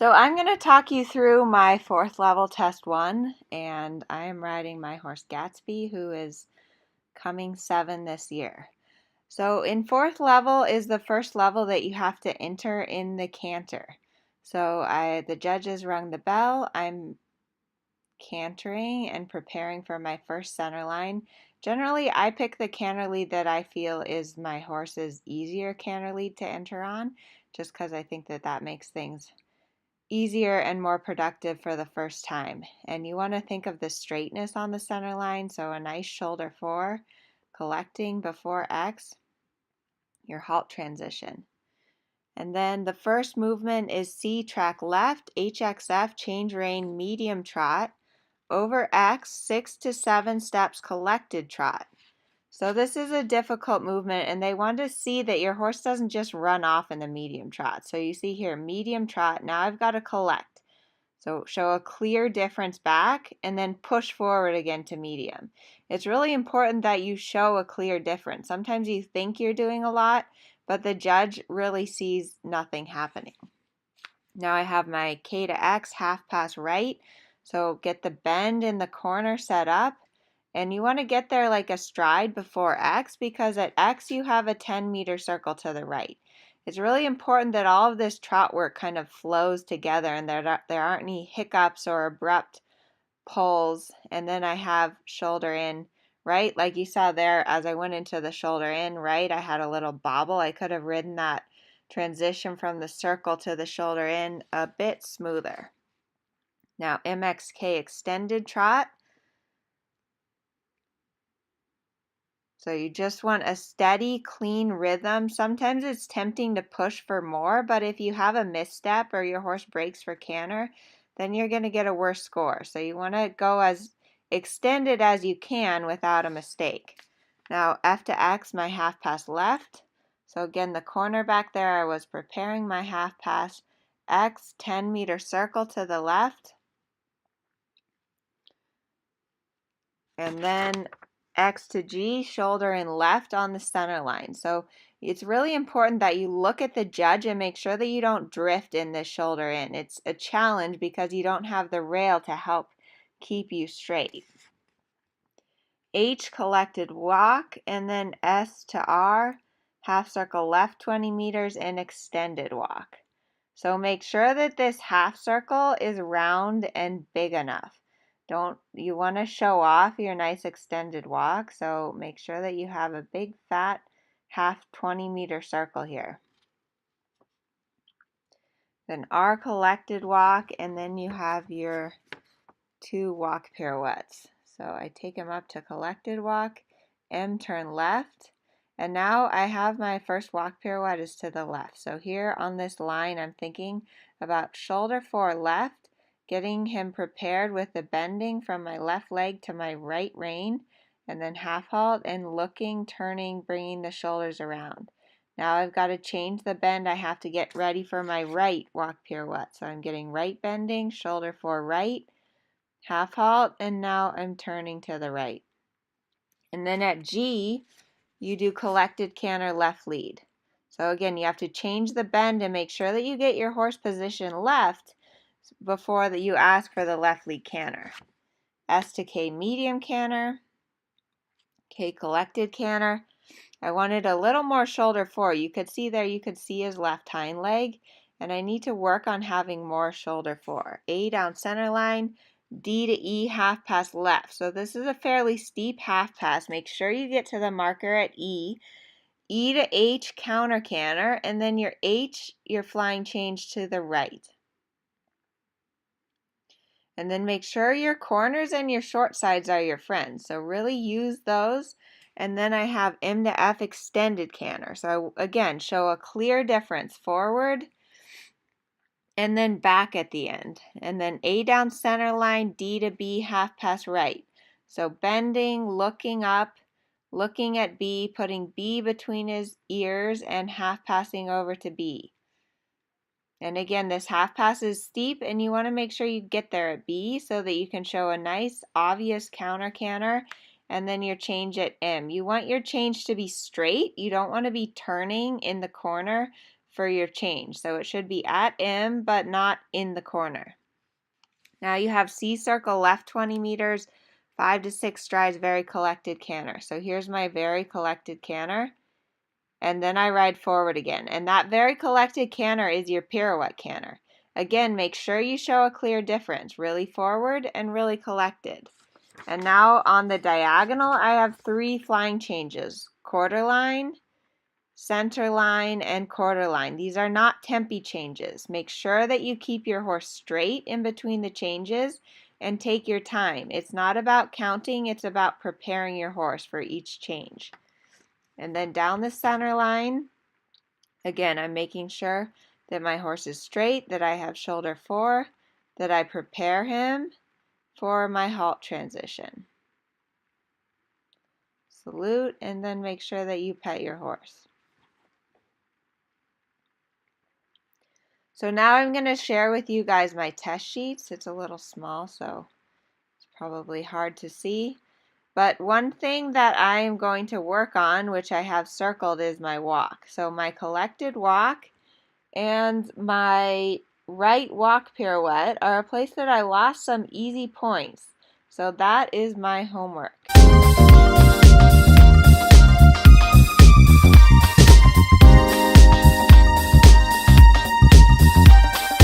So I'm going to talk you through my 4th level test 1, and I am riding my horse Gatsby, who is coming 7 this year. So in 4th level is the first level that you have to enter in the canter. So the judges rung the bell. I'm cantering and preparing for my first center line. Generally, I pick the canter lead that I feel is my horse's easier canter lead to enter on, just because I think that makes things easier and more productive for the first time. And you want to think of the straightness on the center line, so a nice shoulder 4, collecting before X, your halt transition. And then the first movement is C track left, HXF, change rein, medium trot, over X, 6 to 7 steps collected trot. So this is a difficult movement, and they want to see that your horse doesn't just run off in the medium trot. So you see here, medium trot, now I've got to collect. So show a clear difference back and then push forward again to medium. It's really important that you show a clear difference. Sometimes you think you're doing a lot, but the judge really sees nothing happening. Now I have my K to X half pass right. So get the bend in the corner set up. And you want to get there like a stride before X, because at X you have a 10-meter circle to the right. It's really important that all of this trot work kind of flows together and there aren't any hiccups or abrupt pulls. And then I have shoulder in right, like you saw there as I went into the shoulder in right, I had a little bobble. I could have ridden that transition from the circle to the shoulder in a bit smoother. Now Mxk Extended Trot. So you just want a steady, clean rhythm. Sometimes it's tempting to push for more, but if you have a misstep or your horse breaks for canter, then you're going to get a worse score. So you want to go as extended as you can without a mistake. Now F to X, my half pass left. So again, the corner back there, I was preparing my half pass. X, 10-meter circle to the left. And then X to G, shoulder in left on the center line. So it's really important that you look at the judge and make sure that you don't drift in this shoulder in. It's a challenge because you don't have the rail to help keep you straight. H, collected walk, and then S to R, half circle left 20 meters and extended walk. So make sure that this half circle is round and big enough. You want to show off your nice extended walk, so make sure that you have a big fat half 20-meter circle here. Then R, collected walk, and then you have your 2 walk pirouettes. So I take them up to collected walk, M, turn left, and now I have my first walk pirouette is to the left. So here on this line I'm thinking about shoulder 4 left, getting him prepared with the bending from my left leg to my right rein, and then half halt and looking, turning, bringing the shoulders around. Now I've got to change the bend. I have to get ready for my right walk pirouette. So I'm getting right bending, shoulder 4 right, half halt, and now I'm turning to the right. And then at G, you do collected canter left lead. So again, you have to change the bend and make sure that you get your horse position left before that you ask for the left lead canter. S to K, medium canter, K, collected canter. I wanted a little more shoulder 4. You could see there, you could see his left hind leg, and I need to work on having more shoulder 4. A, down center line, D to E, half pass left. So this is a fairly steep half pass. Make sure you get to the marker at E. E to H, counter canter, and then your H, your flying change to the right. And then make sure your corners and your short sides are your friends. So really use those. And then I have M to F, extended canter. So again, show a clear difference forward and then back at the end. And then A, down center line, D to B, half pass right. So bending, looking up, looking at B, putting B between his ears and half passing over to B. And again, this half pass is steep, and you want to make sure you get there at B so that you can show a nice, obvious counter canter, and then your change at M. You want your change to be straight. You don't want to be turning in the corner for your change. So it should be at M, but not in the corner. Now you have C circle left 20 meters, 5 to 6 strides, very collected canter. So here's my very collected canter. And then I ride forward again. And that very collected canter is your pirouette canter. Again, make sure you show a clear difference, really forward and really collected. And now on the diagonal, I have 3 flying changes: quarter line, center line, and quarter line. These are not tempi changes. Make sure that you keep your horse straight in between the changes and take your time. It's not about counting, it's about preparing your horse for each change. And then down the center line, again, I'm making sure that my horse is straight, that I have shoulder 4, that I prepare him for my halt transition. Salute, and then make sure that you pet your horse. So now I'm going to share with you guys my test sheets. It's a little small, so it's probably hard to see. But one thing that I am going to work on, which I have circled, is my walk. So my collected walk and my right walk pirouette are a place that I lost some easy points. So that is my homework.